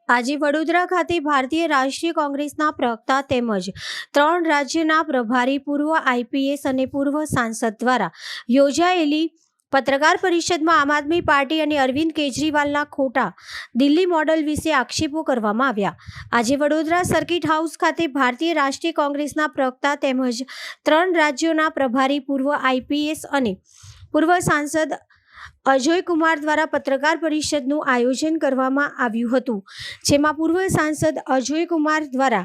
આજે વડોદરા ખાતે ભારતીય રાષ્ટ્રીય કોંગ્રેસના પ્રવક્તા તેમજ 3 રાજ્યના પ્રભારી પૂર્વ આઈપીએસ અને પૂર્વ સાંસદ દ્વારા યોજાયેલી પત્રકાર પરિષદમાં આમ આદમી પાર્ટી અને અરવિંદ કેજરીવાલના ખોટા દિલ્હી મોડલ વિશે આક્ષેપો કરવામાં આવ્યા. આજે વડોદરા સર્કિટ હાઉસ ખાતે ભારતીય રાષ્ટ્રીય કોંગ્રેસના પ્રવક્તા તેમજ 3 રાજ્યોના પ્રભારી પૂર્વ આઈપીએસ અને પૂર્વ સાંસદ અજય કુમાર દ્વારા પત્રકાર પરિષદનું આયોજન કરવામાં આવ્યું હતું, જેમાં પૂર્વ સાંસદ અજય કુમાર દ્વારા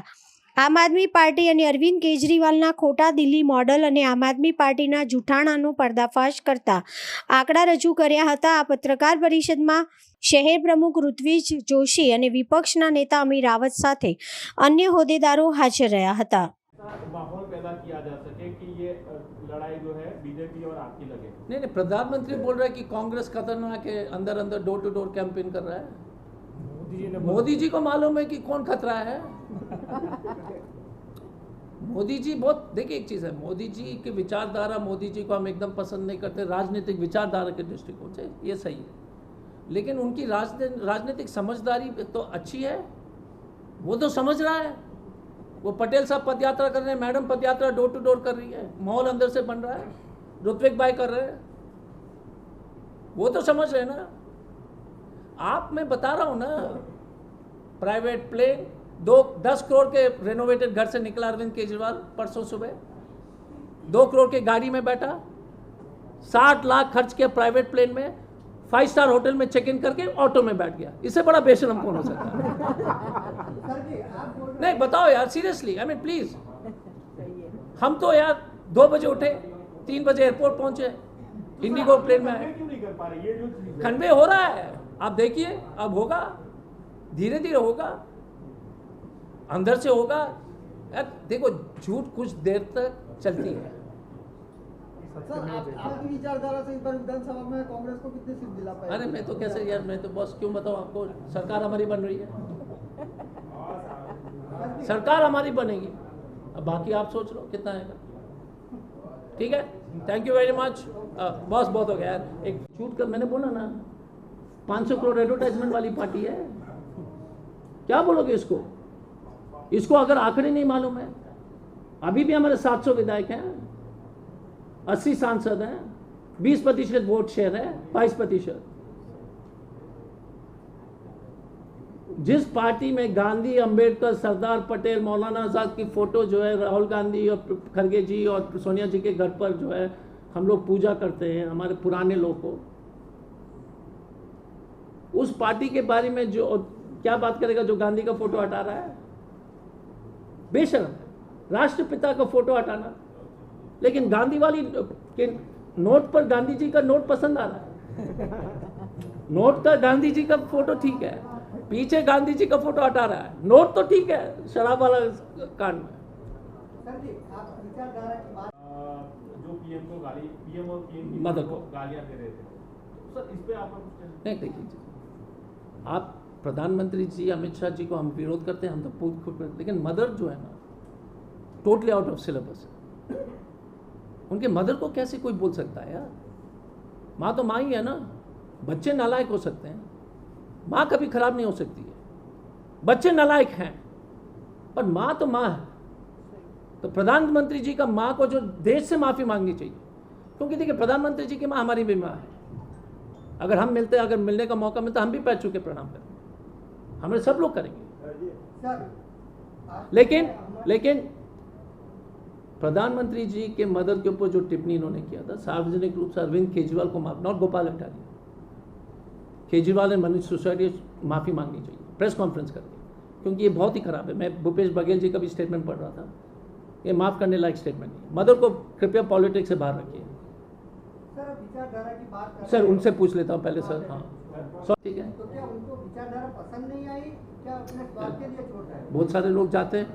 આમ આદમી પાર્ટી અને અરવિંદ કેજરીવાલના ખોટા દિલ્હી મોડલ અને આમ આદમી પાર્ટીના જૂઠાણાનો પર્દાફાશ કરતા આંકડા રજૂ કર્યા હતા. આ પત્રકાર પરિષદમાં શહેર પ્રમુખ ઋત્વિજ જોશી અને વિપક્ષના નેતા અમીર રાવત સાથે અન્ય હોદ્દેદારો હાજર રહ્યા હતા. माहौल पैदा किया जा सके कि ये लड़ाई जो है बीजेपी और आपकी लगे. नहीं, प्रधानमंत्री बोल रहा है कि कांग्रेस खतरनाक है, अंदर अंदर डोर टू डोर कैंपेन कर रहा है. मोदी जी को मालूम है कि कौन खतरा है. मोदी जी बहुत, देखिए एक चीज़ है, मोदी जी की विचारधारा, मोदी जी को हम एकदम पसंद नहीं करते राजनीतिक विचारधारा के दृष्टिकोण से, ये सही है, लेकिन उनकी राजनीतिक समझदारी तो अच्छी है. वो तो समझ रहा है. वो पटेल साहब पद यात्रा कर रहे हैं, मैडम पद यात्रा डोर टू डोर कर रही है, माहौल अंदर से बन रहा है, ऋत्विक भाई कर रहे हैं, वो तो समझ रहे हैं ना. आप, मैं बता रहा हूँ ना, प्राइवेट प्लेन 10 करोड़ के रेनोवेटेड घर से निकला अरविंद केजरीवाल परसों सुबह, 2 करोड़ की गाड़ी में बैठा, 60 लाख खर्च किया प्राइवेट प्लेन में, 5 स्टार होटल में चेक इन करके ऑटो में बैठ गया. इससे बड़ा बेशरम कौन हो सकता है? नहीं बताओ यार, सीरियसली, आई मीन प्लीज. हम तो यार 2 बजे उठे, 3 बजे एयरपोर्ट पहुंचे, इंडिगो प्लेन में आए. क्यों नहीं कर पा रहे? ये जो कन्वे हो रहा है, आप देखिए, अब होगा, धीरे धीरे होगा, अंदर से होगा. यार देखो, झूठ कुछ देर तक चलती है. आपकी विचारधारा से इस बार विधानसभा में कांग्रेस को कितने सीट दिला पाए? अरे मैं तो कैसे यार, मैं तो बस क्यों बताऊं आपको, सरकार हमारी बन रही है, सरकार हमारी बनेगी. अब बाकी आप सोच लो कितना आएगा. ठीक है, थैंक यू वेरी मच. बस बहुत हो गया यार. एक छूट कर, मैंने बोला ना 500 करोड़ एडवर्टाइजमेंट वाली पार्टी है, क्या बोलोगे इसको? इसको अगर आंकड़े नहीं मालूम है, अभी भी हमारे 700 विधायक हैं, 80 सांसद हैं, 20% वोट शेयर है, 22%. जिस पार्टी में गांधी, अंबेडकर, सरदार पटेल, मौलाना आजाद की फोटो जो है राहुल गांधी और खड़गे जी और सोनिया जी के घर पर जो है हम लोग पूजा करते हैं, हमारे पुराने लोग को, उस पार्टी के बारे में जो क्या बात करेगा जो गांधी का फोटो हटा रहा है? बेशर्म है. राष्ट्रपिता का फोटो हटाना, लेकिन गांधी वाली के नोट पर गांधी जी का नोट पसंद आ रहा है. नोट का गांधी जी का फोटो ठीक है, पीछे गांधी जी का फोटो हटा रहा है, नोट तो ठीक है, शराब वाला कांड में. सर जी, आप विचारधारा की बात, जो पीएम को गाली, पीएम और पीएम की मदद को को गालियां दे रहे थे, तो सर इस पे आपका कुछ कहना? नहीं, देखिए, आप प्रधानमंत्री जी अमित शाह जी को हम विरोध करते हैं, हम तो पूछ खुद, लेकिन मदर जो है ना, टोटली आउट ऑफ सिलेबस है. उनके मदर को कैसे कोई बोल सकता है यार? माँ तो माँ ही है ना. बच्चे नालायक हो सकते हैं, माँ कभी खराब नहीं हो सकती है. बच्चे नालायक हैं, पर माँ तो माँ है. तो प्रधानमंत्री जी का माँ को जो देश से माफ़ी मांगनी चाहिए, क्योंकि देखिए प्रधानमंत्री जी की माँ हमारी भी माँ है. अगर हम मिलते, अगर मिलने का मौका मिलता, हम भी पैर छू के प्रणाम करेंगे, हमें सब लोग करेंगे. लेकिन प्रधानमंत्री जी के मदर के ऊपर जो टिप्पणी इन्होंने किया था, सार्वजनिक रूप से अरविंद केजरीवाल को माफ, not Gopal Attari, Kejriwal and Manish Sisodia माफ़ी मांगनी चाहिए प्रेस कॉन्फ्रेंस करके, क्योंकि ये बहुत ही खराब है. मैं भूपेश बघेल जी का भी स्टेटमेंट पढ़ रहा था, ये माफ़ करने लायक स्टेटमेंट नहीं. मदर को कृपया पॉलिटिक्स से बाहर रखिए. सर विचारधारा की बात कर सर उनसे पूछ लेता हूँ पहले. सर हाँ, ठीक है. तो क्या उनको विचारधारा पसंद नहीं आई, क्या अपने स्वार्थ के लिए छोड़ रहे हैं? बहुत सारे लोग जाते हैं,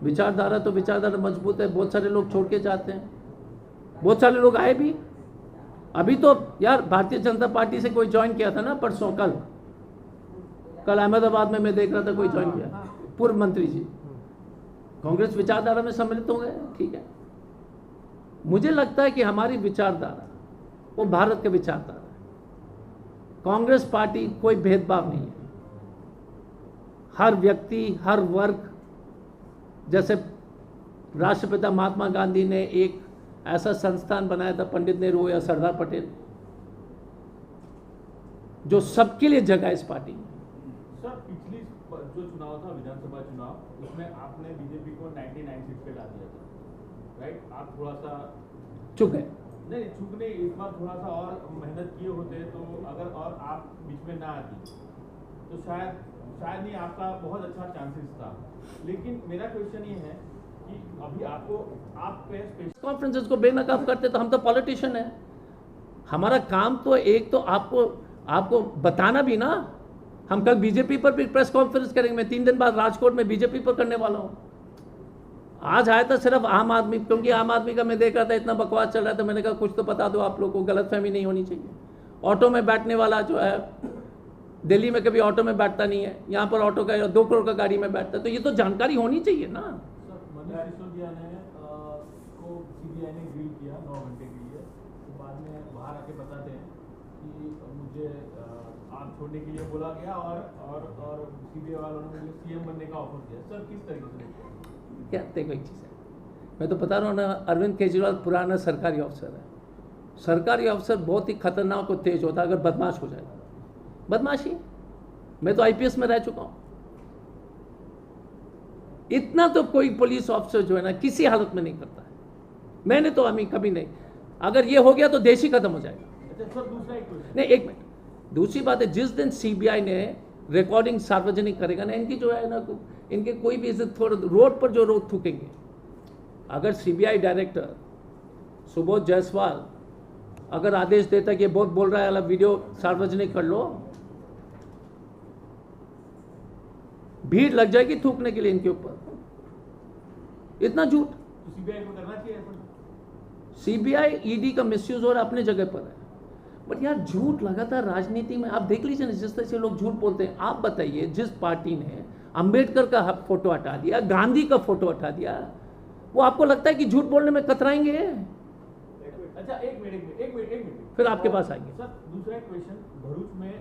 विचारधारा तो विचारधारा मजबूत है, बहुत सारे लोग छोड़ के जाते हैं, बहुत सारे लोग आए भी. अभी तो यार भारतीय जनता पार्टी से कोई ज्वाइन किया था ना परसों, कल अहमदाबाद में मैं देख रहा था, कोई ज्वाइन किया, पूर्व मंत्री जी. कांग्रेस विचारधारा में सम्मिलित हो गए, ठीक है. मुझे लगता है कि हमारी विचारधारा वो भारत की विचारधारा है. कांग्रेस पार्टी कोई भेदभाव नहीं है. हर व्यक्ति, हर वर्ग, जैसे राष्ट्रपिता महात्मा गांधी ने एक ऐसा संस्थान बनाया था, पंडित नेहरू या सरदार पटेल, जो सबके लिए जगह इस पार्टी में। सर पिछली जो चुनाव था, विधानसभा चुनाव, उसमें आपने बीजेपी को 99 सीट पे डाल दिया था, राइट? आप थोड़ा सा चुप है। नहीं चूक नहीं, इस बार थोड़ा सा और मेहनत किए होते तो अगर और आप बीच में ना आती तो शायद नहीं, आपका बहुत अच्छा चांसेस था। लेकिन मेरा क्वेश्चन ये है कि अभी आपको आप पे कॉन्फ्रेंसेस को बेनकाब करते तो हम तो पॉलिटिशियन है। हमारा काम तो एक तो आपको बताना भी ना। हम कल बीजेपी पर भी प्रेस कॉन्फ्रेंस करेंगे। मैं 3 दिन बाद राजकोट में बीजेपी पर करने वाला हूँ। आज आया था सिर्फ आम आदमी, क्योंकि आम आदमी का मैं देख रहा था इतना बकवास चल रहा था, मैंने कहा कुछ तो बता दो आप लोग को, गलतफहमी नहीं होनी चाहिए। ऑटो में बैठने वाला जो है, दिल्ली में कभी ऑटो में बैठता नहीं है, यहाँ पर ऑटो का 2 करोड़ का गाड़ी में बैठता है, तो ये तो जानकारी होनी चाहिए ना। मनीष सिसोदिया ने को सीबीआई ने ग्रिल किया 9 घंटे के लिए, तो बाद में बाहर आके बताते हैं कि मुझे आप छोड़ने के लिए बोला गया और सीबीआई वालों ने मुझे सीएम बनने का ऑफर दिया। सर किस तरीके से? क्या देखो एक चीज़ है, मैं तो बता रहा हूँ ना, अरविंद केजरीवाल पुराना सरकारी अफसर है। सरकारी अफसर बहुत ही खतरनाक और तेज होता है अगर बदमाश हो जाए। बदमाशी, मैं तो आईपीएस में रह चुका हूँ। इतना तो कोई पुलिस ऑफिसर जो है ना किसी हालत में नहीं करता है। मैंने तो अभी कभी नहीं। अगर ये हो गया तो देश ही खत्म हो जाएगा। अच्छा सर, दूसरा एक क्वेश्चन। नहीं, एक मिनट, दूसरी बात है, जिस दिन सीबीआई ने रिकॉर्डिंग सार्वजनिक करेगा ना, इनकी जो है ना, इनके कोई भी इज्जत, थोड़ा रोड पर जो रोड थूकेंगे। अगर सीबीआई डायरेक्टर सुबोध जायसवाल अगर आदेश देता कि ये बहुत बोल रहा है, अलग वीडियो सार्वजनिक कर लो, भीड़ लग जाएगी थूकने के लिए इनके ऊपर। इतना झूठ। तो सीबीआई को करना चाहिए ऐसा? सीबीआई ईडी का मिसयूज हो रहा है, अपने जगह पर है, बट यार झूठ लगातार राजनीति में आप देख लीजिए ना, जिस तरह से लोग झूठ बोलते हैं। आप बताइए, जिस पार्टी ने अंबेडकर का फोटो हटा दिया, गांधी का फोटो हटा दिया, वो आपको लगता है कि झूठ बोलने में कतराएंगे? अच्छा एक मिनट फिर आपके पास आएंगे। सर दूसरा क्वेश्चन, भरूच में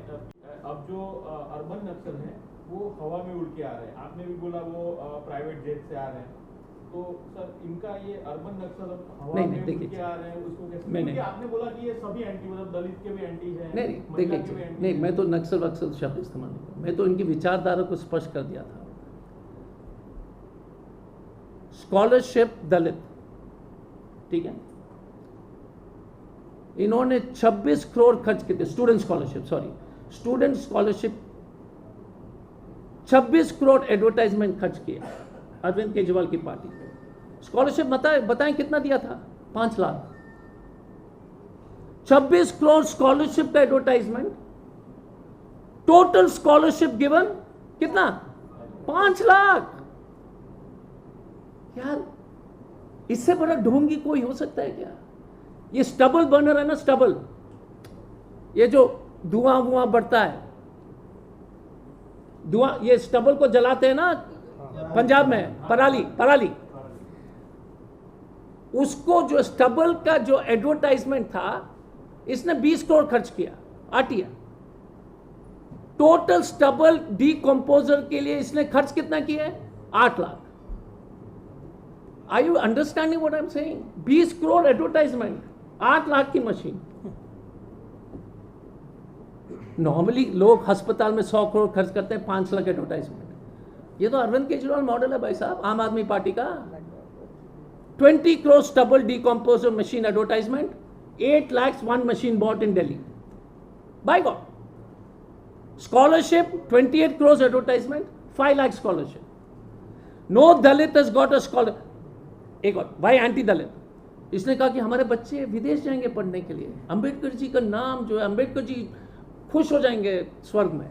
अब जो अर्बन नक्सल हैं वो हवा में उड़ के आ रहे हैं, आपने भी बोला वो प्राइवेट जेट से आ रहे हैं, तो सर इनका ये अर्बन नक्सल अब हवा में उड़ के आ रहे हैं, उसको कैसे? क्योंकि आपने बोला कि ये सभी एंटी, मतलब दलित के भी एंटी हैं, नहीं देखिए, नहीं, मैं तो नक्सल वक्सल शब्द इस्तेमाल नहीं करूँ। मैं तो इनकी विचारधारा को स्पष्ट कर दिया था। स्कॉलरशिप दलित, ठीक है, इन्होंने 26 करोड़ खर्च किए थे। स्टूडेंट स्कॉलरशिप 26 करोड़ एडवर्टाइजमेंट खर्च किए अरविंद केजरीवाल की पार्टी। स्कॉलरशिप बताएं कितना दिया था? 5 लाख। 26 करोड़ स्कॉलरशिप का एडवर्टाइजमेंट, टोटल स्कॉलरशिप गिवन कितना? 5 लाख। यार इससे बड़ा ढोंगी कोई हो सकता है क्या? ये स्टबल बर्नर है ना, स्टबल, ये जो धुआं बढ़ता है, धुआं, ये स्टबल को जलाते हैं ना पंजाब में, पराली, उसको जो स्टबल का जो एडवर्टाइजमेंट था, इसने 20 करोड़ खर्च किया, आटिया। टोटल स्टबल डीकंपोजर के लिए इसने खर्च कितना किया है? 8 lakh. Are you understanding what I am saying? 20 crore advertisement, 8 lakh की मशीन। नॉर्मली लोग अस्पताल में 100 करोड़ खर्च करते हैं, 5 लाख एडवर्टाइजमेंट। ये तो अरविंद केजरीवाल मॉडल है भाई साहब, आम आदमी पार्टी का। 20 crore stubble decomposer machine advertisement, 8 lakhs one machine bought in Delhi. By God. Scholarship, 28 crores advertisement, 5 lakh scholarship. No Dalit has got a scholar. एक और, why anti-Dalit? इसने कहा कि हमारे बच्चे विदेश जाएंगे पढ़ने के लिए, अंबेडकर जी का नाम जो है, अंबेडकर जी खुश हो जाएंगे स्वर्ग में।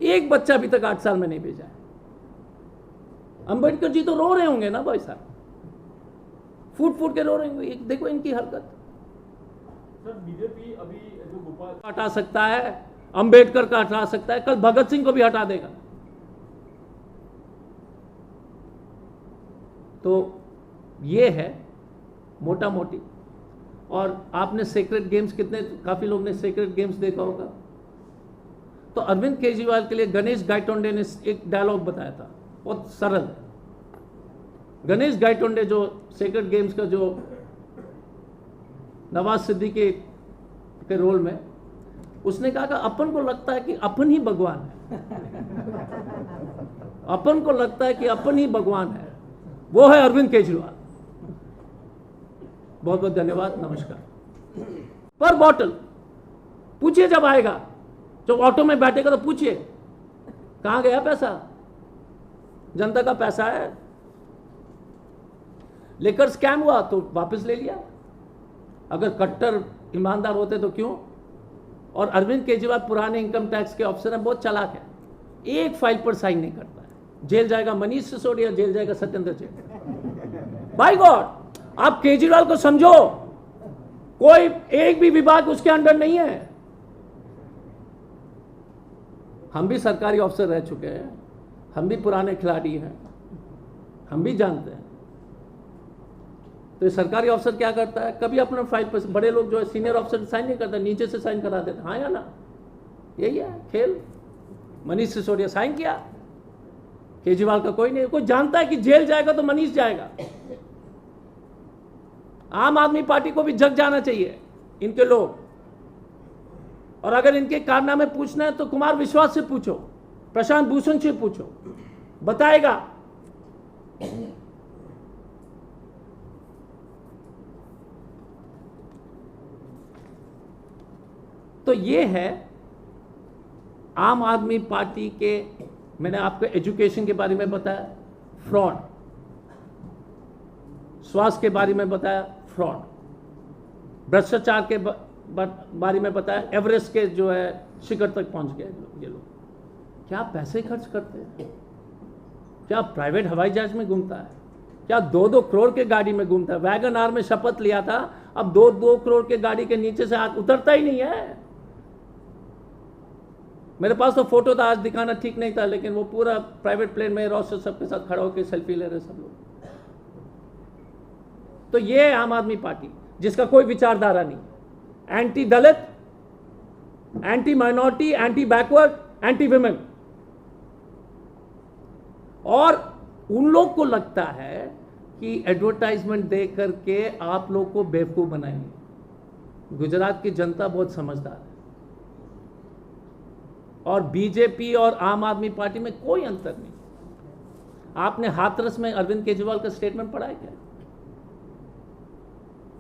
एक बच्चा अभी तक 8 साल में नहीं भेजा है। अंबेडकर जी तो रो रहे होंगे ना भाई साहब, फूट के रो रहे होंगे। देखो इनकी हरकत। सर बीजेपी अभी जो गोपाल हटा सकता है, अंबेडकर का हटा सकता है, कल भगत सिंह को भी हटा देगा। तो ये है मोटा मोटी। और आपने सेक्रेट गेम्स, कितने, काफी लोग ने सेक्रेट गेम्स देखा होगा। तो अरविंद केजरीवाल के लिए गणेश गायटोंडे ने एक डायलॉग बताया था, बहुत सरल है। गणेश गायटोंडे जो सेक्रेड गेम्स का जो नवाज सिद्दीकी के रोल में, उसने कहा कि अपन को लगता है कि अपन ही भगवान है, अपन को लगता है कि अपन ही भगवान है, वो है अरविंद केजरीवाल। बहुत बहुत धन्यवाद, नमस्कार। पर बॉटल पूछिए, जब आएगा, जब ऑटो में बैठेगा तो पूछिए कहां गया पैसा, जनता का पैसा है। लेकर स्कैम हुआ तो वापस ले लिया, अगर कट्टर ईमानदार होते तो क्यों। और अरविंद केजरीवाल पुराने इनकम टैक्स के ऑफिसर हैं, बहुत चालाक है, एक फाइल पर साइन नहीं करता है। जेल जाएगा मनीष सिसोदिया, जेल जाएगा सत्येंद्र जैन। बाय गॉड, आप केजरीवाल को समझो, कोई एक भी विभाग उसके अंडर नहीं है। हम भी सरकारी अफसर रह चुके हैं, हम भी पुराने खिलाड़ी हैं, हम भी जानते हैं। तो ये सरकारी अफसर क्या करता है, कभी अपना फाइल पर, बड़े लोग जो है सीनियर अफसर साइन नहीं करते, नीचे से साइन करा देते। हाँ या ना, यही है खेल। मनीष सिसोदिया साइन किया, केजरीवाल का कोई नहीं। कोई जानता है कि जेल जाएगा तो मनीष जाएगा। आम आदमी पार्टी को भी जग जाना चाहिए इनके लोग। और अगर इनके कारनामे पूछना है तो कुमार विश्वास से पूछो, प्रशांत भूषण से पूछो, बताएगा। तो ये है आम आदमी पार्टी के। मैंने आपको एजुकेशन के बारे में बताया, फ्रॉड। स्वास्थ्य के बारे में बताया, फ्रॉड। भ्रष्टाचार के बारे में बताया, एवरेस्ट के जो है शिखर तक पहुंच गए ये लोग। क्या पैसे खर्च करते हैं, क्या प्राइवेट हवाई जहाज में घूमता है, क्या 2-2 करोड़ के गाड़ी में घूमता है। वैगन आर में शपथ लिया था, अब 2-2 करोड़ के गाड़ी के नीचे से हाथ उतरता ही नहीं है। मेरे पास तो फोटो था, आज दिखाना ठीक नहीं था, लेकिन वो पूरा प्राइवेट प्लेन में रोस्टर सबके साथ खड़ा होकर सेल्फी ले रहे सब लोग। तो ये है आम आदमी पार्टी, जिसका कोई विचारधारा नहीं। Anti Dalit, anti minority, anti backward, anti women. और उन लोग को लगता है कि एडवर्टाइजमेंट दे करके आप लोग को बेवकूफ बनाएंगे। गुजरात की जनता बहुत समझदार है, और बीजेपी और आम आदमी पार्टी में कोई अंतर नहीं। आपने हाथरस में अरविंद केजरीवाल का स्टेटमेंट पढ़ा है क्या?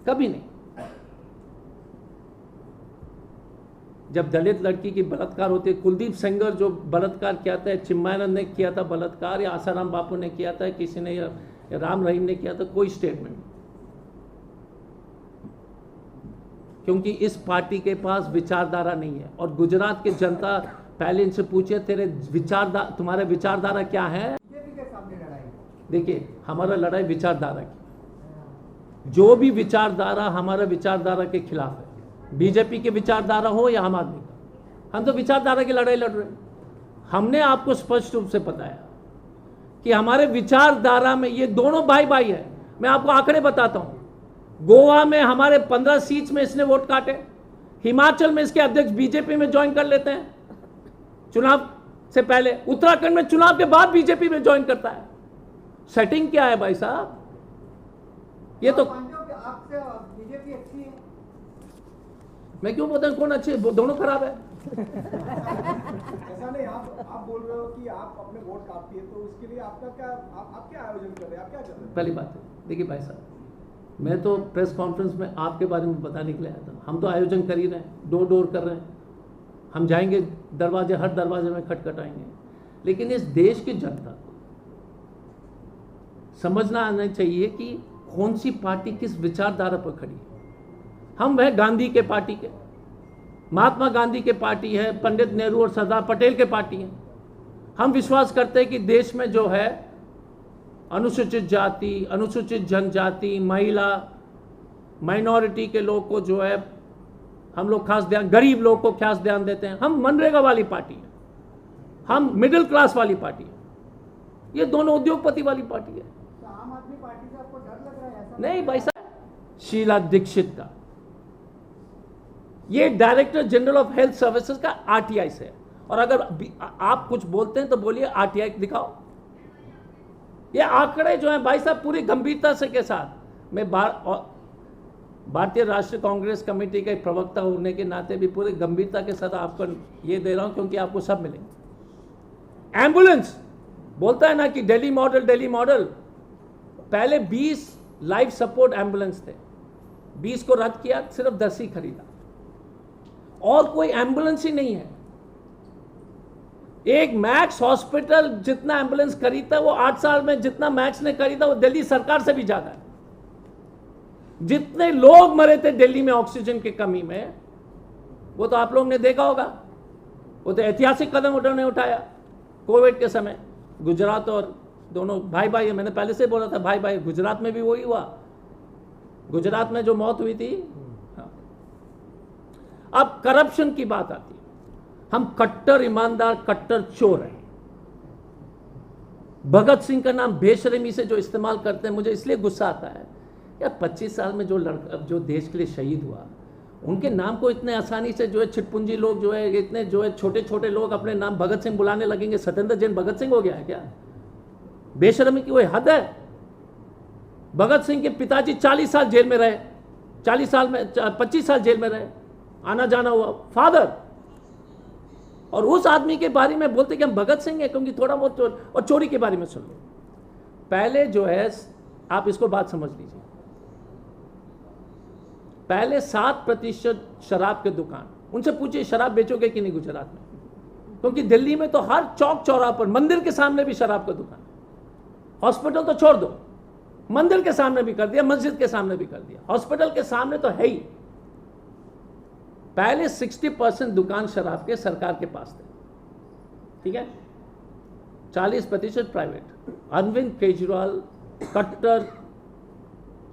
कभी नहीं। जब दलित लड़की की बलात्कार होती है, कुलदीप सेंगर जो बलात्कार किया था, चिन्मयानंद ने किया था बलात्कार, या आसाराम बापू ने किया था, किसी ने, या राम रहीम ने किया था, कोई स्टेटमेंट नहीं। क्योंकि इस पार्टी के पास विचारधारा नहीं है। और गुजरात की जनता, पहले इनसे पूछिए तुम्हारे विचारधारा क्या है। बीजेपी के सामने लड़ाई। देखिए, हमारा लड़ाई विचारधारा की, जो भी विचारधारा हमारा विचारधारा के खिलाफ है, बीजेपी की विचारधारा हो या आम आदमी का, हम तो विचारधारा की लड़ाई लड़ रहे हैं। हमने आपको स्पष्ट रूप से बताया कि हमारे विचारधारा में ये दोनों भाई भाई है। मैं आपको आंकड़े बताता हूं। गोवा में हमारे 15 सीट्स में इसने वोट काटे, हिमाचल में इसके अध्यक्ष बीजेपी में ज्वाइन कर लेते हैं चुनाव से पहले, उत्तराखंड में चुनाव के बाद बीजेपी में ज्वाइन करता है। सेटिंग क्या है भाई साहब? ये तो आपसे बीजेपी अच्छी है। मैं क्यों बोलता हूं कौन अच्छे, दोनों खराब है। ऐसा नहीं, आप बोल रहे हो कि आप अपने वोट काटती है, तो उसके लिए आपका क्या, आप क्या आयोजन कर रहे हैं, आप क्या कर रहे हैं? पहली बात है, देखिए भाई साहब, मैं तो प्रेस कॉन्फ्रेंस में आपके बारे में बताने के लिए आया था। हम तो आयोजन कर ही रहे हैं, डोर डोर कर रहे हैं, हम जाएंगे दरवाजे, हर दरवाजे में खटखटाएंगे। लेकिन इस देश की जनता को समझना आना चाहिए कि कौन सी पार्टी किस विचारधारा पर खड़ी है। हम वह गांधी के पार्टी के, महात्मा गांधी के पार्टी है, पंडित नेहरू और सरदार पटेल के पार्टी है। हम विश्वास करते हैं कि देश में जो है अनुसूचित जाति, अनुसूचित जनजाति, महिला, माइनॉरिटी के लोग को जो है हम लोग खास ध्यान, गरीब लोग को खास ध्यान देते हैं। हम मनरेगा वाली पार्टी है, हम मिडिल क्लास वाली पार्टी है, ये दोनों उद्योगपति वाली पार्टी है। तो आम आदमी पार्टी से आपको डर लग रहा है? ऐसा नहीं भाई साहब, शीला दीक्षित का, ये director general of health services का आरटीआई से है, और अगर आप कुछ बोलते हैं तो बोलिए आरटीआई दिखाओ। ये आंकड़े जो हैं भाई साहब पूरी गंभीरता से के साथ, मैं भारतीय राष्ट्रीय कांग्रेस कमेटी का एक प्रवक्ता होने के नाते भी पूरी गंभीरता के साथ आपको ये दे रहा हूं, क्योंकि आपको सब मिलेंगे। एम्बुलेंस बोलता है ना कि दिल्ली मॉडल, पहले 20 लाइफ सपोर्ट एम्बुलेंस थे, 20 को रद्द किया, सिर्फ 10 ही खरीदा, और कोई एम्बुलेंस ही नहीं है। एक मैक्स हॉस्पिटल जितना एम्बुलेंस खरीदता है वो 8 साल में जितना मैक्स ने खरीदा वो दिल्ली सरकार से भी ज्यादा है। जितने लोग मरे थे दिल्ली में ऑक्सीजन की कमी में, वो तो आप लोगों ने देखा होगा। वो तो ऐतिहासिक कदम उन्होंने उठाया कोविड के समय। गुजरात और दोनों भाई भाई, मैंने पहले से बोला था भाई भाई, गुजरात में भी वही हुआ, गुजरात में जो मौत हुई थी। हाँ। अब करप्शन की बात आती है। हम कट्टर ईमानदार, कट्टर चोर हैं। भगत सिंह का नाम बेशर्मी से जो इस्तेमाल करते हैं, मुझे इसलिए गुस्सा आता है यार, 25 साल में जो लड़का जो देश के लिए शहीद हुआ, उनके नाम को इतने आसानी से जो है छिटपुंजी लोग जो है, इतने जो है छोटे छोटे लोग अपने नाम भगत सिंह बुलाने लगेंगे। सत्येंद्र जैन भगत सिंह हो गया है क्या? बेशर्मी की कोई हद है? भगत सिंह के पिताजी 40 साल जेल में रहे, 40 साल में 25 साल जेल में रहे, आना जाना हुआ फादर, और उस आदमी के बारे में बोलते कि हम भगत सिंह हैं क्योंकि थोड़ा बहुत और चोरी के बारे में सुन लो। पहले जो है, आप इसको बात समझ लीजिए, पहले 7% शराब के दुकान, उनसे पूछिए शराब बेचोगे कि नहीं गुजरात में, क्योंकि दिल्ली में तो हर चौक चौराहा पर, मंदिर के सामने भी शराब का दुकान। हॉस्पिटल तो छोड़ दो, मंदिर के सामने भी कर दिया, मस्जिद के सामने भी कर दिया, हॉस्पिटल के सामने तो है ही। पहले 60% दुकान शराब के सरकार के पास थे, ठीक है, 40% प्राइवेट। अरविंद केजरीवाल कट्टर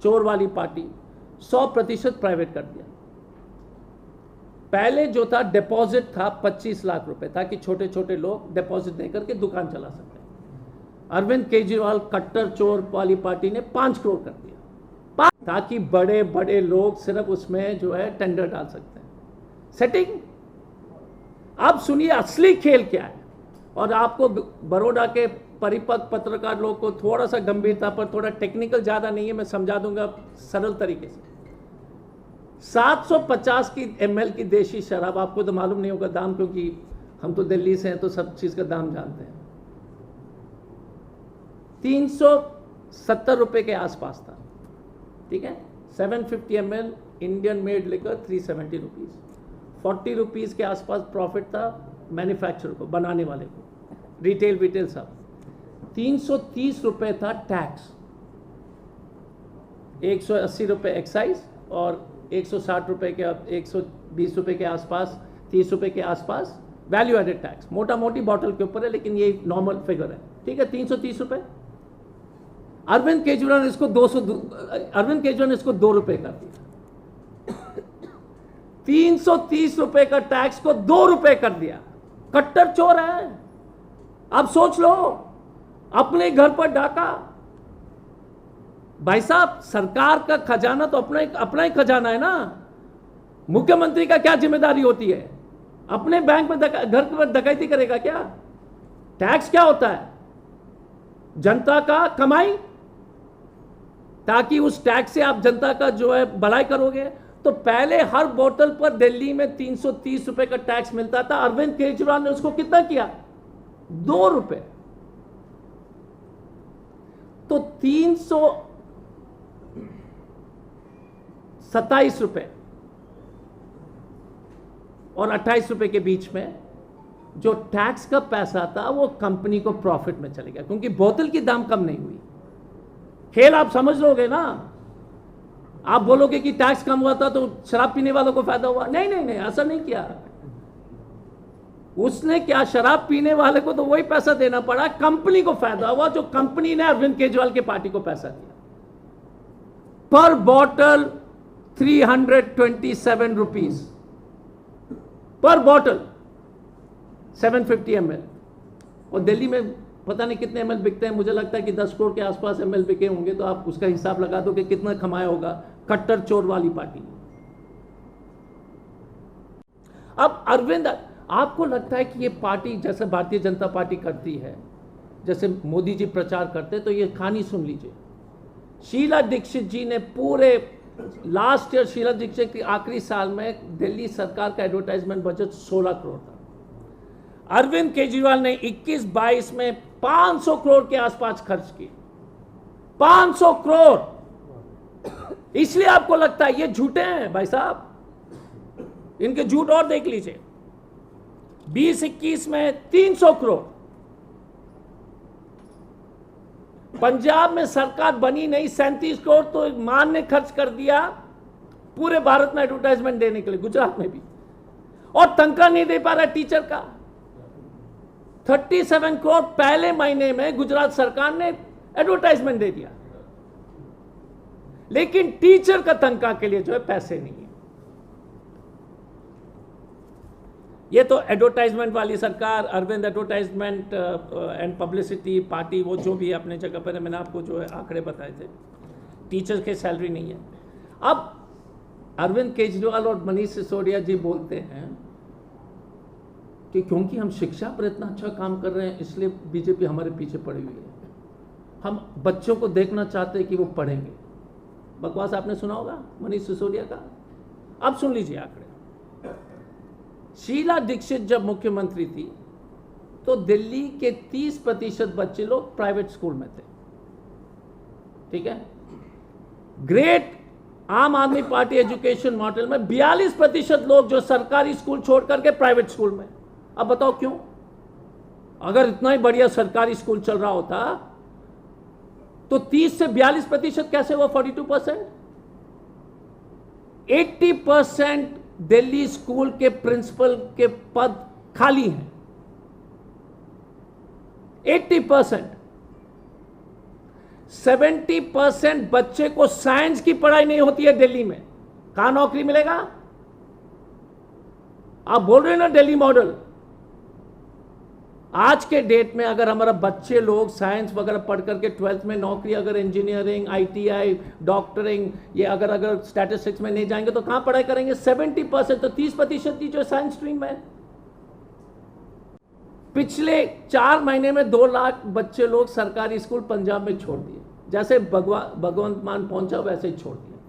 चोर वाली पार्टी 100% प्राइवेट कर दिया। पहले जो था डिपॉजिट था 25 लाख रुपए, ताकि छोटे छोटे लोग डिपॉजिट देकर के दुकान चला सकते हैं। अरविंद केजरीवाल कट्टर चोर वाली पार्टी ने 5 करोड़ कर दिया, ताकि बड़े बड़े लोग सिर्फ उसमें जो है टेंडर डाल सकते हैं। सेटिंग। अब सुनिए असली खेल क्या है, और आपको बड़ौदा के परिपक्व पत्रकार लोग को थोड़ा सा गंभीरता पर, थोड़ा टेक्निकल ज्यादा नहीं है, मैं समझा दूंगा सरल तरीके से। 750 की ml की देशी शराब, आपको तो मालूम नहीं होगा दाम, क्योंकि हम तो दिल्ली से हैं तो सब चीज का दाम जानते हैं। 370 रुपए के आसपास था, ठीक है। 750 ml इंडियन मेड लेकर 370 रुपीज, 40 रुपीज के आसपास प्रॉफिट था मैन्युफैक्चरर को, बनाने वाले को, रिटेल सब। 330 रुपए था टैक्स, 180 रुपए एक्साइज, और 160 रुपए के, 120 रुपए के आसपास, 30 रुपए के आसपास वैल्यू एडेड टैक्स। मोटा मोटी बॉटल के ऊपर है, लेकिन ये नॉर्मल फिगर है, ठीक है। 330 रुपए। अरविंद केजरीवाल ने इसको 2 रुपए कर दिया। 330 रुपए का टैक्स को 2 रुपए कर दिया। कट्टर चोर है। अब सोच लो, अपने घर पर डाका। भाई साहब, सरकार का खजाना तो अपना ही खजाना है ना। मुख्यमंत्री का क्या जिम्मेदारी होती है? अपने बैंक में घर पर डकैती करेगा क्या? टैक्स क्या होता है? जनता का कमाई, ताकि उस टैक्स से आप जनता का जो है भलाई करोगे। तो पहले हर बोतल पर दिल्ली में 330 रुपए का टैक्स मिलता था। अरविंद केजरीवाल ने उसको कितना किया? 2 रुपए। तो 327 रुपए और 28 रुपए के बीच में जो टैक्स का पैसा था वो कंपनी को प्रॉफिट में चले गया, क्योंकि बोतल की दाम कम नहीं हुई। खेल आप समझ लोगे ना। आप बोलोगे कि टैक्स कम हुआ था तो शराब पीने वालों को फायदा हुआ। नहीं नहीं नहीं, ऐसा नहीं किया उसने। क्या, शराब पीने वाले को तो वही पैसा देना पड़ा, कंपनी को फायदा हुआ, जो कंपनी ने अरविंद केजरीवाल की पार्टी को पैसा दिया। पर bottle 327 rupees per bottle, 750 ml। और दिल्ली में पता नहीं कितने ml बिकते हैं, मुझे लगता है कि 10 करोड़ के आसपास ml बिके होंगे। तो आप उसका हिसाब लगा दो कि कितना कमाया होगा कट्टर चोर वाली पार्टी। अब आपको लगता है कि ये पार्टी जैसे भारतीय जनता पार्टी करती है, जैसे मोदी जी प्रचार करते, तो ये कहानी सुन लीजिए। शीला दीक्षित जी ने पूरे लास्ट ईयर, शीला दीक्षित के आखिरी साल में दिल्ली सरकार का एडवर्टाइजमेंट बजट 16 करोड़ था। अरविंद केजरीवाल ने 21-22 में 500 करोड़ के आसपास खर्च किए। 500 करोड़। इसलिए आपको लगता है ये झूठे हैं भाई साहब, इनके झूठ और देख लीजिए। 20-21 में 300 करोड़। पंजाब में सरकार बनी नहीं, 37 करोड़ तो मान ने खर्च कर दिया पूरे भारत में एडवर्टाइजमेंट देने के लिए, गुजरात में भी। और तनख्वाह नहीं दे पा रहा टीचर का। 37 करोड़ पहले महीने में गुजरात सरकार ने एडवर्टाइजमेंट दे दिया, लेकिन टीचर का तनख्वाह के लिए जो है पैसे नहीं है। ये तो एडवर्टाइजमेंट वाली सरकार, Arvind advertisement and publicity party, वो जो भी है अपने जगह पर है। मैंने आपको जो है आंकड़े बताए थे, टीचर की सैलरी नहीं है। अब अरविंद केजरीवाल और मनीष सिसोदिया जी बोलते हैं कि क्योंकि हम शिक्षा पर इतना अच्छा काम कर रहे हैं इसलिए बीजेपी हमारे पीछे पड़ी हुई है, हम बच्चों को देखना चाहते हैं कि वो पढ़ेंगे। बकवास आपने सुना होगा मनीष सिसोदिया का। अब सुन लीजिए आंकड़े। शीला दीक्षित जब मुख्यमंत्री थी तो दिल्ली के 30% बच्चे लोग प्राइवेट स्कूल में थे, ठीक है। ग्रेट आम आदमी पार्टी एजुकेशन मॉडल में 42% लोग जो सरकारी स्कूल छोड़ करके प्राइवेट स्कूल में। अब बताओ क्यों? अगर इतना ही बढ़िया सरकारी स्कूल चल रहा होता तो 30 से 42% कैसे हुआ 42%? 80% दिल्ली स्कूल के प्रिंसिपल के पद खाली हैं। 80%। 70% बच्चे को साइंस की पढ़ाई नहीं होती है दिल्ली में, कहां नौकरी मिलेगा? आप बोल रहे हैं ना दिल्ली मॉडल। आज के डेट में अगर हमारा बच्चे लोग साइंस वगैरह पढ़ करके 12th में नौकरी, अगर इंजीनियरिंग, ITI, डॉक्टरिंग, ये अगर स्टैटिस्टिक्स में नहीं जाएंगे तो कहां पढ़ाई करेंगे? 70%, तो 30% ही जो साइंस स्ट्रीम में। पिछले 4 महीने में 2 लाख बच्चे लोग सरकारी स्कूल पंजाब में छोड़ दिए, जैसे भगवंत मान पहुंचा वैसे ही छोड़ दिया।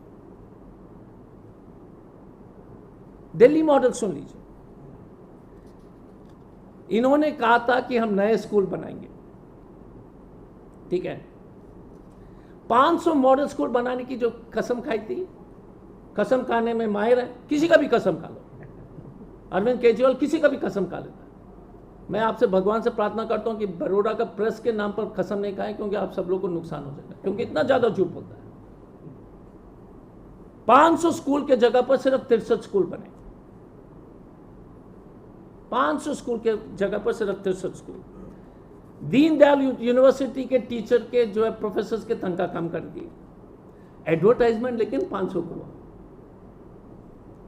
दिल्ली मॉडल सुन लीजिए। इन्होंने कहा था कि हम नए स्कूल बनाएंगे, ठीक है। 500 मॉडल स्कूल बनाने की जो कसम खाई थी, कसम खाने में माहिर है, किसी का भी कसम खा लो। अरविंद केजरीवाल किसी का भी कसम खा लेता है। मैं आपसे भगवान से प्रार्थना करता हूं कि बड़ौदा का प्रेस के नाम पर कसम नहीं खाएं, क्योंकि आप सब लोग को नुकसान हो जाएगा, क्योंकि इतना ज्यादा झूठ बोलता है। 500 स्कूल के जगह पर सिर्फ 63 स्कूल बने। 500 स्कूल के जगह पर सिर्फ 63 स्कूल। दीनदयाल यूनिवर्सिटी के टीचर के जो है प्रोफेसर्स के तनख्वाह कम कर दी। एडवर्टाइजमेंट लेकिन 500 करोड़,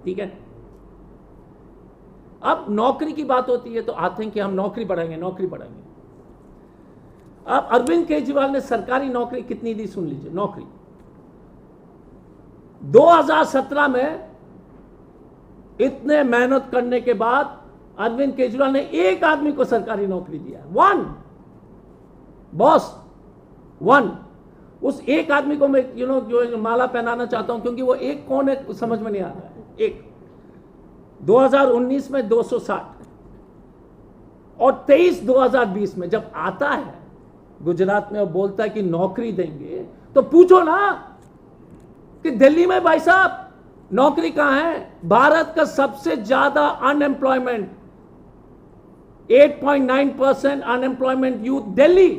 ठीक है। अब नौकरी की बात होती है तो आते हैं कि हम नौकरी बढ़ाएंगे, नौकरी बढ़ाएंगे। अब अरविंद केजरीवाल ने सरकारी नौकरी कितनी दी सुन लीजिए। नौकरी 2017 में इतने मेहनत करने के बाद अरविंद केजरीवाल ने एक आदमी को सरकारी नौकरी दिया, 1 बॉस 1। उस एक आदमी को मैं जो माला पहनाना चाहता हूं, क्योंकि वो एक कौन है समझ में नहीं आ रहा है। एक 2019 में 260 और 2020 में जब आता है गुजरात में और बोलता है कि नौकरी देंगे, तो पूछो ना कि दिल्ली में भाई साहब नौकरी कहां है? भारत का सबसे ज्यादा unemployment, 8.9% unemployment youth Delhi.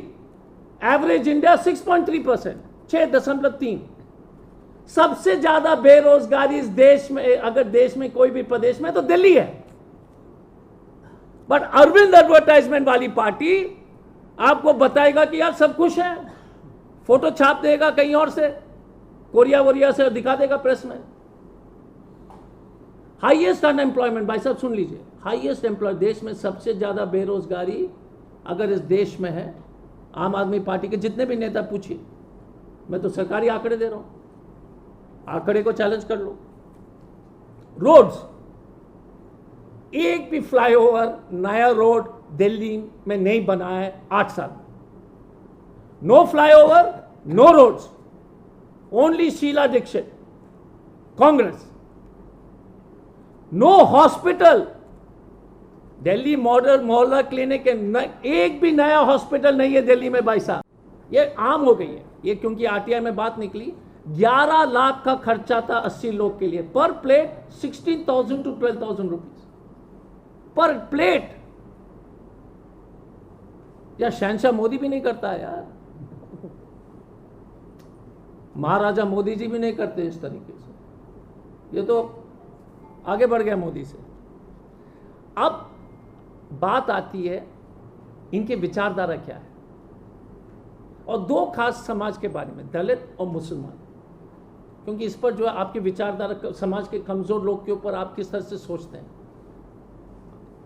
Average India 6.3%, 6.3। सबसे ज्यादा बेरोजगारी इस देश में, अगर देश में कोई भी प्रदेश में, तो दिल्ली है। बट अरविंद एडवर्टाइजमेंट वाली पार्टी आपको बताएगा कि यार सब खुश है, फोटो छाप देगा कहीं और से, कोरिया वोरिया से दिखा देगा प्रेस में। हाईएस्ट अनएम्प्लॉयमेंट भाई साहब सुन लीजिए, हाईएस्ट एम्प्लॉय, देश में सबसे ज्यादा बेरोजगारी अगर इस देश में है, आम आदमी पार्टी के जितने भी नेता पूछिए, मैं तो सरकारी आंकड़े दे रहा हूं, आंकड़े को चैलेंज कर लो। रोड्स एक भी फ्लाईओवर, नया रोड दिल्ली में नहीं बना है 8 साल में। No flyover, no roads, only Sheila Dikshit, Congress. No hospital, Delhi model mohalla clinic एक भी नया हॉस्पिटल नहीं है दिल्ली में भाई साहब। ये आम हो गई है ये, क्योंकि आरटीआई में बात निकली। 11 लाख का खर्चा था 80 लोग के लिए, पर plate 16,000 to 12,000 rupees per plate. या शहनशाह मोदी भी नहीं करता है यार, महाराजा मोदी जी भी नहीं करते इस तरीके से। ये तो आगे बढ़ गया मोदी से। अब बात आती है इनके विचारधारा क्या है, और दो खास समाज के बारे में, दलित और मुसलमान, क्योंकि इस पर जो है आपकी विचारधारा समाज के कमजोर लोग के ऊपर आप किस तरह से सोचते हैं।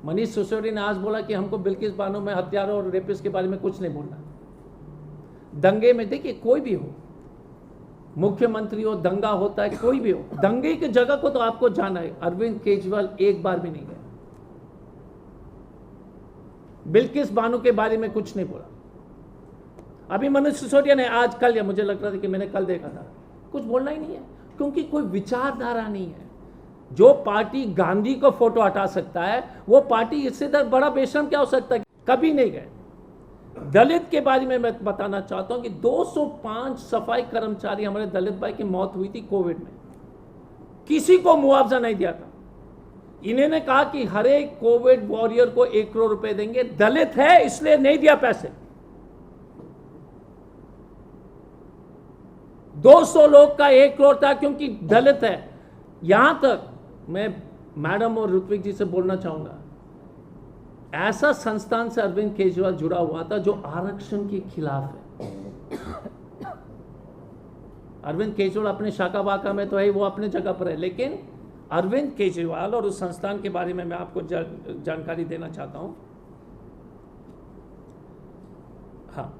मनीष सिसोदिया ने आज बोला कि हमको बिल्किस बानो में हत्यारों और रेपिस्ट के बारे में कुछ नहीं बोलना। दंगे में देखिए, कोई भी हो, मुख्यमंत्री हो, दंगा होता है, कोई भी हो, दंगे की जगह को तो आपको जाना है। अरविंद केजरीवाल एक बार भी नहीं गए, बिल्किस बानो के बारे में कुछ नहीं बोला। अभी मनीष सिसोदिया ने आज कल, या मुझे लग रहा था कि मैंने कल देखा था, कुछ बोलना ही नहीं है, क्योंकि कोई विचारधारा नहीं है। जो पार्टी गांधी को फोटो हटा सकता है, वो पार्टी इससे बड़ा बेशर्म क्या हो सकता है। कभी नहीं गए। दलित के बारे में मैं बताना चाहता हूं कि 205 सफाई कर्मचारी हमारे दलित भाई की मौत हुई थी कोविड में, किसी को मुआवजा नहीं दिया था। इन्होंने कहा कि हर एक कोविड वॉरियर को 1 करोड़ रुपए देंगे, दलित है इसलिए नहीं दिया पैसे। 200 लोग का 1 करोड़ था क्योंकि दलित है। यहां तक मैं मैडम और ऋत्विक जी से बोलना चाहूंगा, ऐसा संस्थान से अरविंद केजरीवाल जुड़ा हुआ था जो आरक्षण के खिलाफ है। अरविंद केजरीवाल अपने शाखा बाका में तो है, वो अपने जगह पर है, लेकिन अरविंद केजरीवाल और उस संस्थान के बारे में मैं आपको जानकारी देना चाहता हूं। हाँ,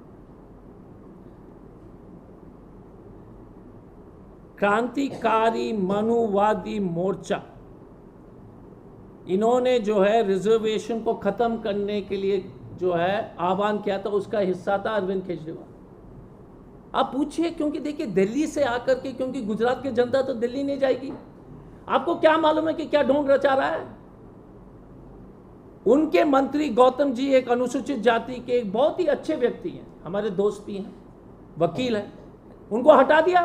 क्रांतिकारी मनुवादी मोर्चा, इन्होंने जो है रिजर्वेशन को खत्म करने के लिए जो है आह्वान किया था, उसका हिस्सा था अरविंद केजरीवाल। आप पूछिए, क्योंकि देखिए दिल्ली से आकर के, क्योंकि गुजरात की जनता तो दिल्ली नहीं जाएगी, आपको क्या मालूम है कि क्या ढोंग रचा रहा है। उनके मंत्री गौतम जी एक अनुसूचित जाति के एक बहुत ही अच्छे व्यक्ति हैं, हमारे दोस्त भी हैं, वकील हैं, उनको हटा दिया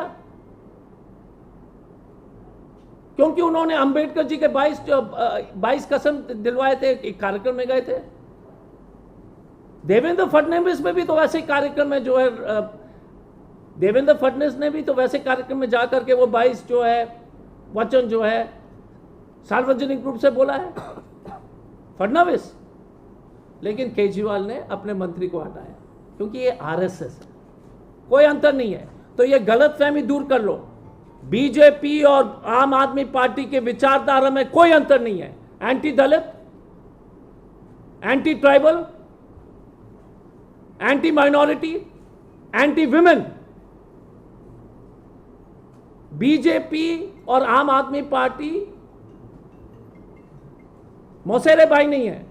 क्योंकि उन्होंने अंबेडकर जी के 22 कसम दिलवाए थे, एक कार्यक्रम में गए थे। देवेंद्र फडणवीस में भी तो वैसे कार्यक्रम में जो है, देवेंद्र फडणवीस ने भी तो वैसे कार्यक्रम में जाकर के वो 22 जो है वचन जो है सार्वजनिक रूप से बोला है फडणवीस। लेकिन केजरीवाल ने अपने मंत्री को हटाया क्योंकि ये आरएसएस है, कोई अंतर नहीं है। तो ये गलतफहमी दूर कर लो, बीजेपी और आम आदमी पार्टी के विचारधारा में कोई अंतर नहीं है। Anti Dalit, anti tribal, anti minority, anti women. BJP और आम आदमी पार्टी मौसेरे भाई नहीं है,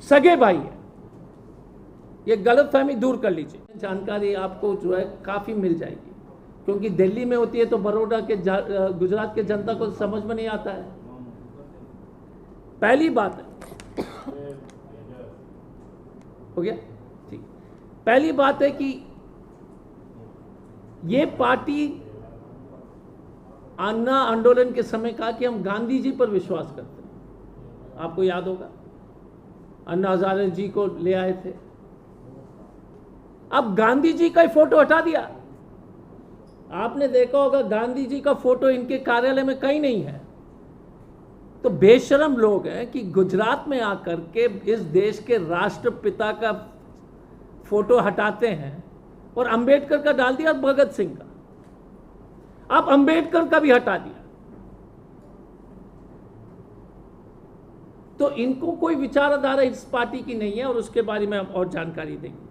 सगे भाई है। ये गलतफहमी दूर कर लीजिए। जानकारी आपको जो है काफी मिल जाएगी, क्योंकि दिल्ली में होती है तो बड़ौदा के गुजरात के जनता को समझ में नहीं आता है। पहली बात है, हो गया ठीक। पहली बात है कि ये पार्टी अन्ना आंदोलन के समय कहा कि हम गांधी जी पर विश्वास करते हैं। आपको याद होगा, अन्ना हजारे जी को ले आए थे, अब गांधी जी का फोटो हटा दिया। आपने देखा होगा गांधी जी का फोटो इनके कार्यालय में कहीं नहीं है। तो बेशरम लोग हैं कि गुजरात में आकर के इस देश के राष्ट्रपिता का फोटो हटाते हैं और अंबेडकर का डाल दिया और भगत सिंह का, अब अंबेडकर का भी हटा दिया। तो इनको कोई विचारधारा इस पार्टी की नहीं है और उसके बारे में हम और जानकारी देंगे।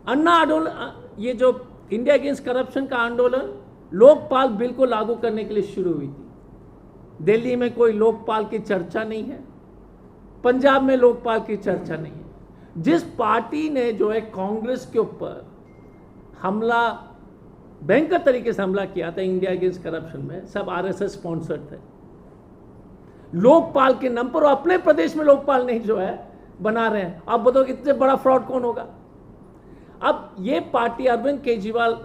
अन्ना आंदोलन, ये जो इंडिया अगेंस्ट करप्शन का आंदोलन लोकपाल बिल को लागू करने के लिए शुरू हुई थी। दिल्ली में कोई लोकपाल की चर्चा नहीं है, पंजाब में लोकपाल की चर्चा नहीं है। जिस पार्टी ने जो है कांग्रेस के ऊपर हमला, भयंकर तरीके से हमला किया था इंडिया अगेंस्ट करप्शन में, सब आरएसएस स्पॉन्सर्ड थे। लोकपाल के नाम पर वो अपने प्रदेश में लोकपाल नहीं जो है बना रहे हैं। आप बताओ इतने बड़ा फ्रॉड कौन होगा? अब ये पार्टी, अरविंद केजरीवाल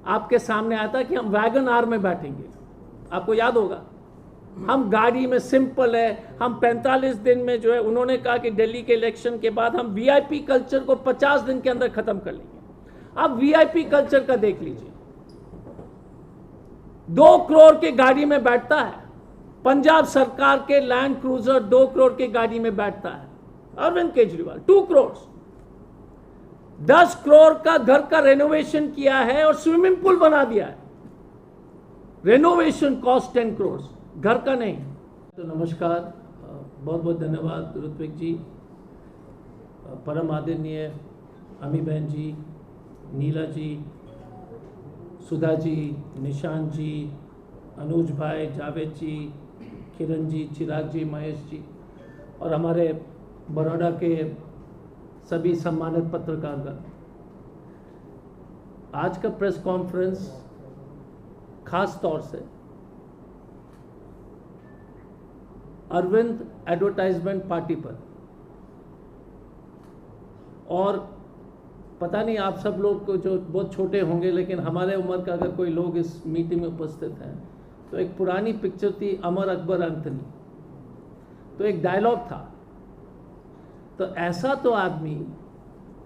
आपके सामने आया था कि हम वैगन आर में बैठेंगे, आपको याद होगा। हम गाड़ी में सिंपल है, हम 45 दिन में जो है, उन्होंने कहा कि दिल्ली के इलेक्शन के बाद हम वीआईपी कल्चर को 50 दिन के अंदर खत्म कर लेंगे। अब वीआईपी कल्चर का देख लीजिए, 2 करोड़ की गाड़ी में बैठता है, पंजाब सरकार के लैंड क्रूजर 2 करोड़ की गाड़ी में बैठता है अरविंद केजरीवाल, 2 करोड़। 10 करोड़ का घर का रेनोवेशन किया है और स्विमिंग पूल बना दिया है। रेनोवेशन कॉस्ट 10 करोड़, घर का नहीं। तो नमस्कार, बहुत बहुत धन्यवाद ऋत्विक जी, परम आदरणीय अमी बहन जी, नीला जी, सुधा जी, निशांत जी, अनुज भाई, जावेद जी, किरण जी, चिराग जी, महेश जी और हमारे बड़ौदा के सभी सम्मानित पत्रकारगण। आज का प्रेस कॉन्फ्रेंस खास तौर से अरविंद एडवर्टाइजमेंट पार्टी पर, और पता नहीं आप सब लोग को जो बहुत छोटे होंगे, लेकिन हमारे उम्र का अगर कोई लोग इस मीटिंग में उपस्थित हैं, तो एक पुरानी पिक्चर थी अमर अकबर एंथनी, तो एक डायलॉग था, तो ऐसा तो आदमी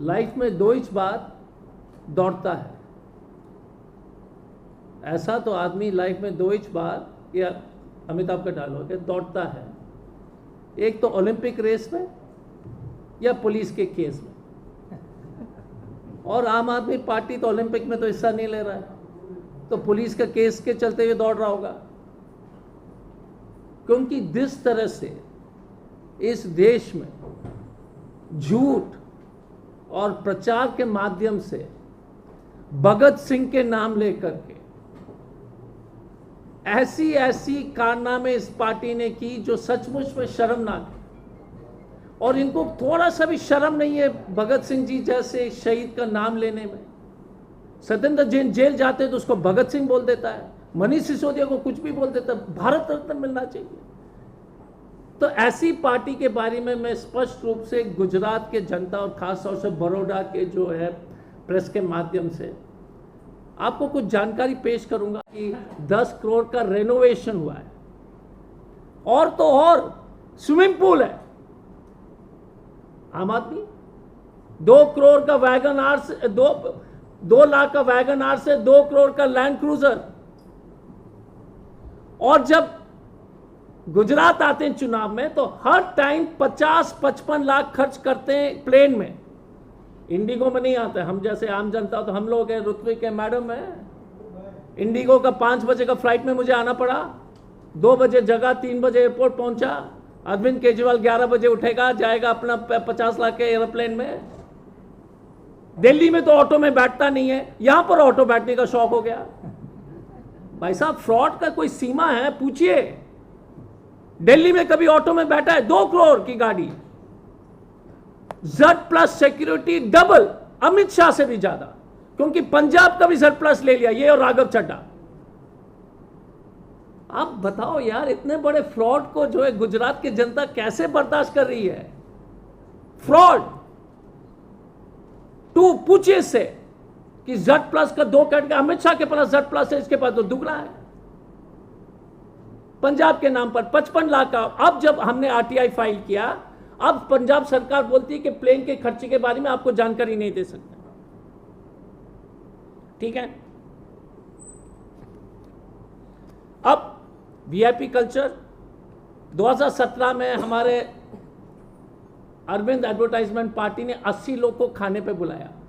लाइफ में 2 ही बार दौड़ता है, ऐसा तो आदमी लाइफ में 2 ही बार, या अमिताभ का डायलॉग है, दौड़ता है, एक तो ओलंपिक रेस में या पुलिस के केस में। और आम आदमी पार्टी तो ओलंपिक में तो हिस्सा नहीं ले रहा है, तो पुलिस का केस के चलते हुए दौड़ रहा होगा। क्योंकि जिस तरह से इस देश में झूठ और प्रचार के माध्यम से भगत सिंह के नाम लेकर के ऐसी कारनामे इस पार्टी ने की जो सचमुच में शर्मनाक है। और इनको थोड़ा सा भी शर्म नहीं है भगत सिंह जी जैसे शहीद का नाम लेने में। सत्येंद्र जैन जेल जाते तो उसको भगत सिंह बोल देता है, मनीष सिसोदिया को कुछ भी बोल देता है, भारत रत्न मिलना चाहिए। तो ऐसी पार्टी के बारे में मैं स्पष्ट रूप से गुजरात के जनता और खासतौर से बड़ौदा के जो है प्रेस के माध्यम से आपको कुछ जानकारी पेश करूंगा कि 10 करोड़ का रेनोवेशन हुआ है, और तो और स्विमिंग पूल है। आम आदमी 2 करोड़ का वैगन आर से 2 लाख का वैगन आर से 2 करोड़ का लैंड क्रूजर। और जब गुजरात आते हैं चुनाव में तो हर टाइम 50-55 लाख खर्च करते हैं प्लेन में, इंडिगो में नहीं आता है। हम जैसे आम जनता तो हम लोग हैं, ऋत्विक है, मैडम है, इंडिगो का 5 बजे का फ्लाइट में मुझे आना पड़ा, 2 बजे जगह, 3 बजे एयरपोर्ट पहुंचा। अरविंद केजरीवाल 11 बजे उठेगा, जाएगा अपना 50 लाख के एयरप्लेन में। दिल्ली में तो ऑटो में बैठता नहीं है, यहां पर ऑटो बैठने का शौक हो गया। भाई साहब, फ्रॉड का कोई सीमा है? पूछिए, दिल्ली में कभी ऑटो में बैठा है? 2 करोड़ की गाड़ी, Z+ security double, Amit Shah से भी ज्यादा, क्योंकि पंजाब का भी Z+ ले लिया ये और राघव चड्ढा। आप बताओ यार, इतने बड़े फ्रॉड को जो है गुजरात की जनता कैसे बर्दाश्त कर रही है? फ्रॉड टू पूछिए इससे कि Z+ का 2 करोड़ का, अमित शाह के पास Z+ है, इसके पास तो दुगना है। पंजाब के नाम पर 55 लाख का। अब जब हमने RTI फाइल किया, अब पंजाब सरकार बोलती है कि प्लेन के खर्चे के बारे में आपको जानकारी नहीं दे सकते। ठीक है, अब VIP कल्चर 2017 में हमारे अरविंद एडवर्टाइजमेंट पार्टी ने 80 लोग को खाने पे बुलाया,